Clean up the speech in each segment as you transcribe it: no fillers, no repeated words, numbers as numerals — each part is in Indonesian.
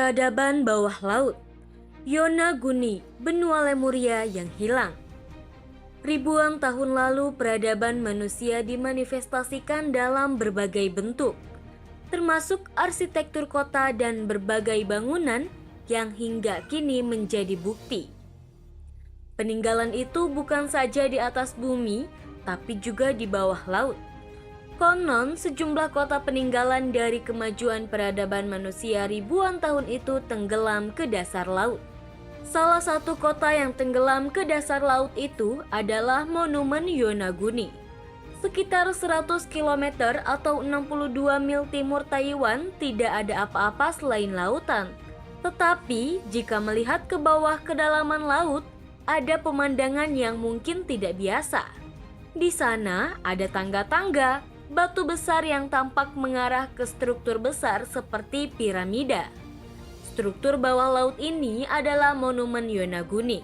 Peradaban bawah laut, Yonaguni, benua Lemuria yang hilang. Ribuan tahun lalu peradaban manusia dimanifestasikan dalam berbagai bentuk, termasuk arsitektur kota dan berbagai bangunan yang hingga kini menjadi bukti. Peninggalan itu bukan saja di atas bumi, tapi juga di bawah laut. Konon, sejumlah kota peninggalan dari kemajuan peradaban manusia ribuan tahun itu tenggelam ke dasar laut. Salah satu kota yang tenggelam ke dasar laut itu adalah Monumen Yonaguni. Sekitar 100 km atau 62 mil timur Taiwan tidak ada apa-apa selain lautan. Tetapi, jika melihat ke bawah kedalaman laut, ada pemandangan yang mungkin tidak biasa. Di sana ada tangga-tangga, batu besar yang tampak mengarah ke struktur besar seperti piramida. Struktur bawah laut ini adalah Monumen Yonaguni.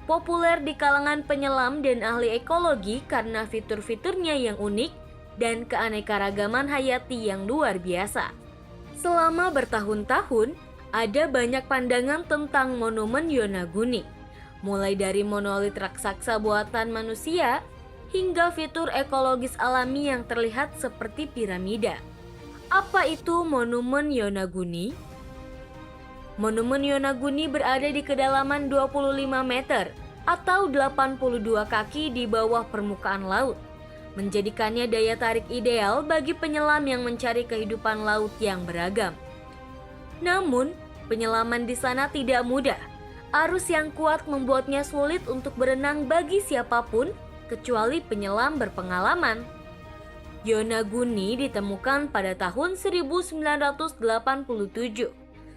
Populer di kalangan penyelam dan ahli ekologi karena fitur-fiturnya yang unik dan keanekaragaman hayati yang luar biasa. Selama bertahun-tahun, ada banyak pandangan tentang Monumen Yonaguni. Mulai dari monolit raksasa buatan manusia, hingga fitur ekologis alami yang terlihat seperti piramida. Apa itu Monumen Yonaguni? Monumen Yonaguni berada di kedalaman 25 meter atau 82 kaki di bawah permukaan laut, menjadikannya daya tarik ideal bagi penyelam yang mencari kehidupan laut yang beragam. Namun, penyelaman di sana tidak mudah. Arus yang kuat membuatnya sulit untuk berenang bagi siapapun kecuali penyelam berpengalaman. Yonaguni ditemukan pada tahun 1987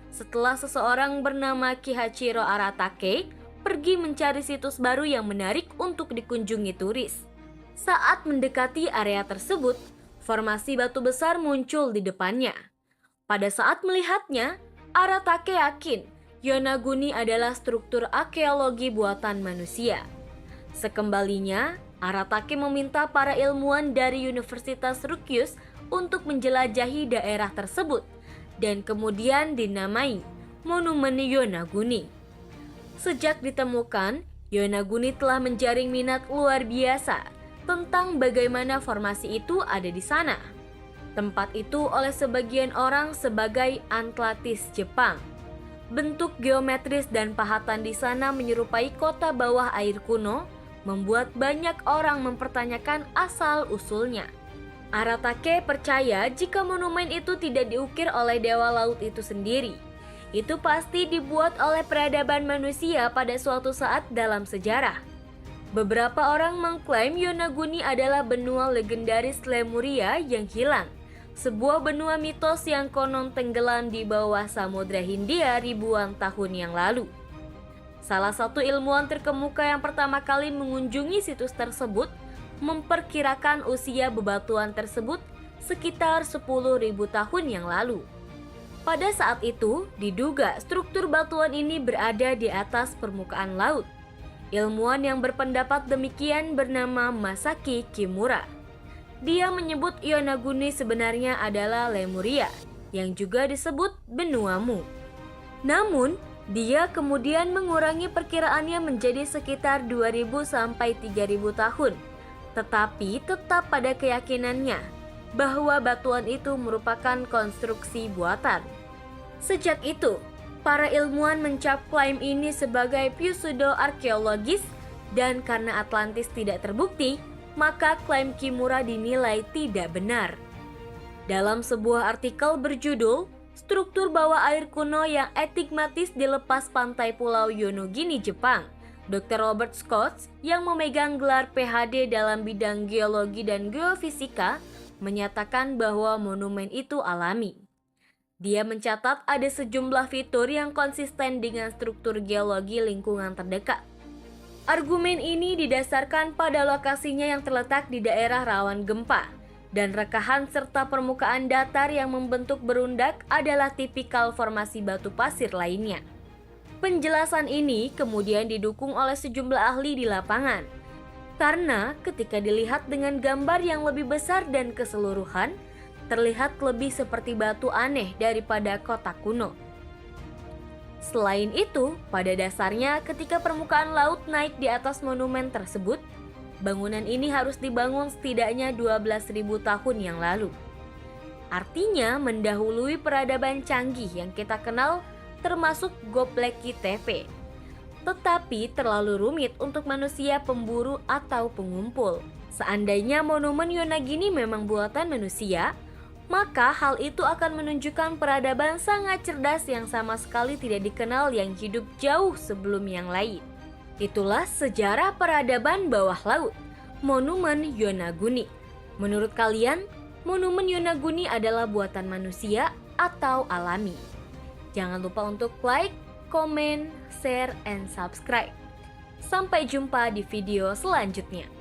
setelah seseorang bernama Kihachiro Aratake pergi mencari situs baru yang menarik untuk dikunjungi turis. Saat mendekati area tersebut, formasi batu besar muncul di depannya. Pada saat melihatnya, Aratake yakin Yonaguni adalah struktur arkeologi buatan manusia. Sekembalinya, Aratake meminta para ilmuwan dari Universitas Ryukyu untuk menjelajahi daerah tersebut dan kemudian dinamai Monumen Yonaguni. Sejak ditemukan, Yonaguni telah menjaring minat luar biasa tentang bagaimana formasi itu ada di sana. Tempat itu oleh sebagian orang sebagai Atlantis Jepang. Bentuk geometris dan pahatan di sana menyerupai kota bawah air kuno, membuat banyak orang mempertanyakan asal-usulnya. Aratake percaya jika monumen itu tidak diukir oleh dewa laut itu sendiri. Itu pasti dibuat oleh peradaban manusia pada suatu saat dalam sejarah. Beberapa orang mengklaim Yonaguni adalah benua legendaris Lemuria yang hilang. Sebuah benua mitos yang konon tenggelam di bawah Samudra Hindia ribuan tahun yang lalu. Salah satu ilmuwan terkemuka yang pertama kali mengunjungi situs tersebut memperkirakan usia bebatuan tersebut sekitar 10.000 tahun yang lalu. Pada saat itu, diduga struktur batuan ini berada di atas permukaan laut. Ilmuwan yang berpendapat demikian bernama Masaki Kimura. Dia menyebut Yonaguni sebenarnya adalah Lemuria, yang juga disebut benua Mu. Namun, dia kemudian mengurangi perkiraannya menjadi sekitar 2.000 sampai 3.000 tahun, tetapi tetap pada keyakinannya bahwa batuan itu merupakan konstruksi buatan. Sejak itu, para ilmuwan mencap klaim ini sebagai pseudo-arkeologis, dan karena Atlantis tidak terbukti, maka klaim Kimura dinilai tidak benar. Dalam sebuah artikel berjudul Struktur Bawah Air Kuno yang Enigmatis di Lepas Pantai Pulau Yonaguni, Jepang, Dr. Robert Scott yang memegang gelar PhD dalam bidang geologi dan geofisika menyatakan bahwa monumen itu alami. Dia mencatat ada sejumlah fitur yang konsisten dengan struktur geologi lingkungan terdekat. Argumen ini didasarkan pada lokasinya yang terletak di daerah rawan gempa, dan rekahan serta permukaan datar yang membentuk berundak adalah tipikal formasi batu pasir lainnya. Penjelasan ini kemudian didukung oleh sejumlah ahli di lapangan, karena ketika dilihat dengan gambar yang lebih besar dan keseluruhan, terlihat lebih seperti batu aneh daripada kotak kuno. Selain itu, pada dasarnya ketika permukaan laut naik di atas monumen tersebut, bangunan ini harus dibangun setidaknya 12.000 tahun yang lalu. Artinya mendahului peradaban canggih yang kita kenal termasuk Göbekli Tepe. Tetapi terlalu rumit untuk manusia pemburu atau pengumpul. Seandainya monumen Yonaguni memang buatan manusia, maka hal itu akan menunjukkan peradaban sangat cerdas yang sama sekali tidak dikenal yang hidup jauh sebelum yang lain. Itulah sejarah peradaban bawah laut, monumen Yonaguni. Menurut kalian, monumen Yonaguni adalah buatan manusia atau alami? Jangan lupa untuk like, comment, share, and subscribe. Sampai jumpa di video selanjutnya.